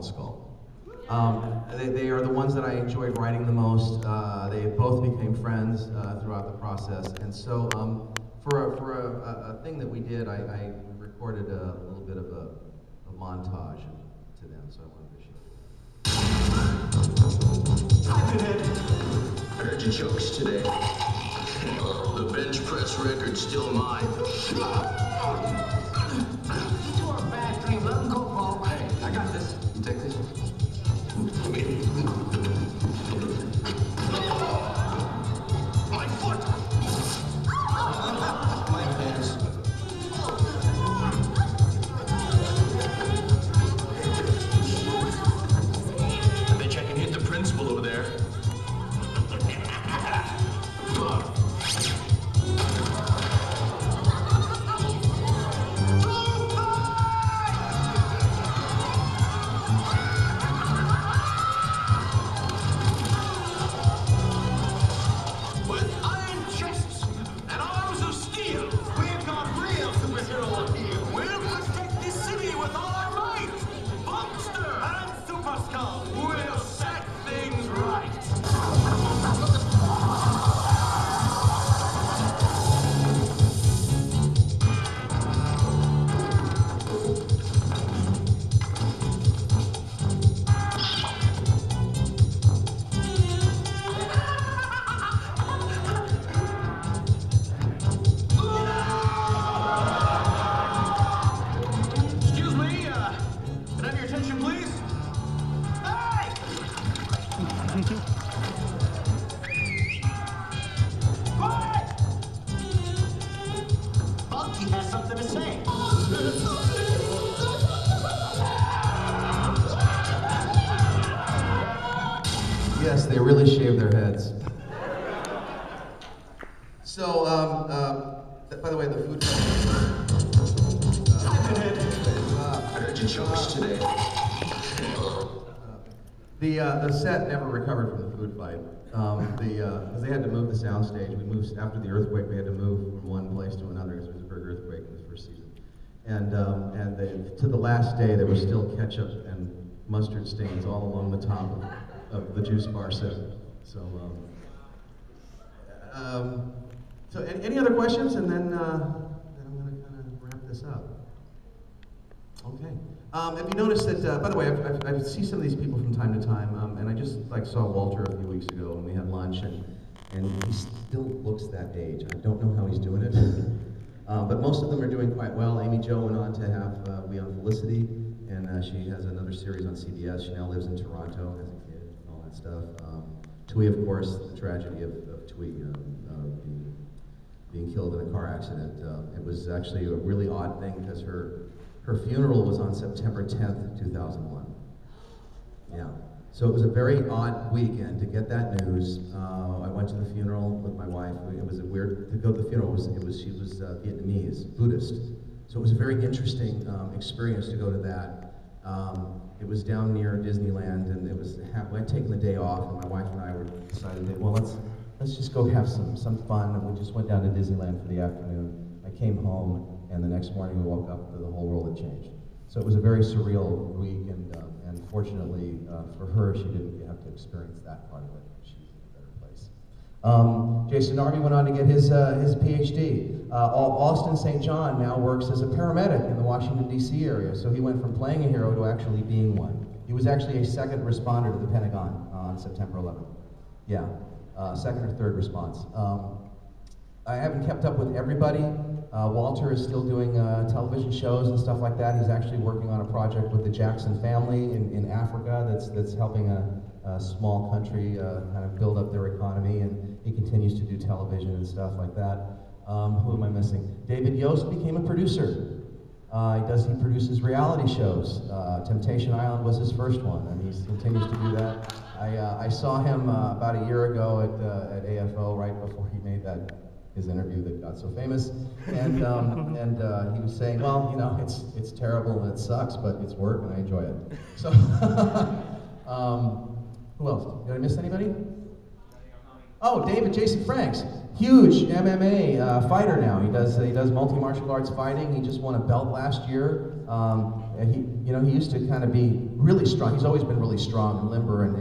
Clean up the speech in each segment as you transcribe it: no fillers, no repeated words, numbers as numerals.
Skull. They are the ones that I enjoyed writing the most. They both became friends throughout the process, and so for a thing that we did, I recorded a little bit of a montage to them, so I wanted to show. I heard your jokes today. The bench press record's still mine. These two are bad dreams. Let them go, Paul. Hey, I got this. You take this. My foot! My hands. I bet you I can hit the principal over there. He has something to say. Yes, they really shave their heads. So, by the way, the food. I heard your jokes today. The set never recovered from the food fight. Because they had to move the soundstage. We moved after the earthquake. We had to move from one place to another because there was a big earthquake in the first season. And to the last day, there was still ketchup and mustard stains all along the top of the juice bar set. So, any other questions? And then I'm going to kind of wrap this up. Okay. Have you noticed that, by the way, I see some of these people from time to time, and I just saw Walter a few weeks ago, and we had lunch, and he still looks that age. I don't know how he's doing it, but most of them are doing quite well. Amy Jo went on to have be on Felicity, and she has another series on CBS. She now lives in Toronto, has a kid, and all that stuff. Twee, of course, the tragedy of Twee being killed in a car accident. It was actually a really odd thing because her funeral was on September 10th, 2001. Yeah. So it was a very odd weekend to get that news. I went to the funeral with my wife. It was weird to go to the funeral. She was Vietnamese, Buddhist. So it was a very interesting experience to go to that. It was down near Disneyland, and I'd taken the day off, and my wife and I decided that, well, let's just go have some fun, and we just went down to Disneyland for the afternoon. I came home, and the next morning we woke up, the whole world had changed. So it was a very surreal week, and fortunately for her, she didn't have to experience that part of it. She's in a better place. Jason Narby went on to get his PhD. Austin St. John now works as a paramedic in the Washington, D.C. area, so he went from playing a hero to actually being one. He was actually a second responder to the Pentagon on September 11th. Yeah, second or third response. I haven't kept up with everybody. Walter is still doing television shows and stuff like that. He's actually working on a project with the Jackson family in Africa that's helping a small country kind of build up their economy, and he continues to do television and stuff like that. Who am I missing? David Yost became a producer. He produces reality shows. Temptation Island was his first one, and he continues to do that. I saw him about a year ago at AFO right before he made his interview that got so famous, and he was saying, well, it's terrible and it sucks, but it's work and I enjoy it. So, who else? Did I miss anybody? Oh, David Jason Franks, huge MMA fighter now. He does multi-martial arts fighting. He just won a belt last year. And he used to kind of be really strong. He's always been really strong and limber, and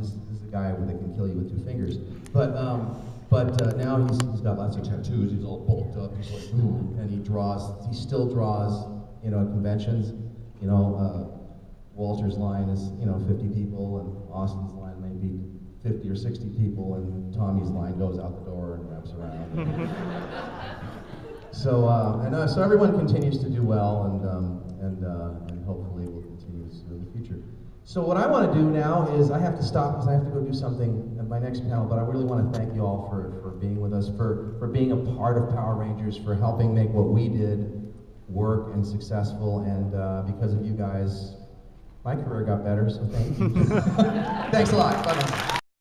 he's a guy that can kill you with 2 fingers. But now he's got lots of tattoos. He's all bulked up. He's like, ooh, and he still draws, at conventions. Walter's line is, 50 people, and Austin's line may be 50 or 60 people, and Tommy's line goes out the door and wraps around. So everyone continues to do well, and hopefully will continue to in the future. So what I want to do now is I have to stop because I have to go do something at my next panel, but I really want to thank you all for being with us, for being a part of Power Rangers, for helping make what we did work and successful, and because of you guys, my career got better, so thank you. Thanks a lot. Bye-bye.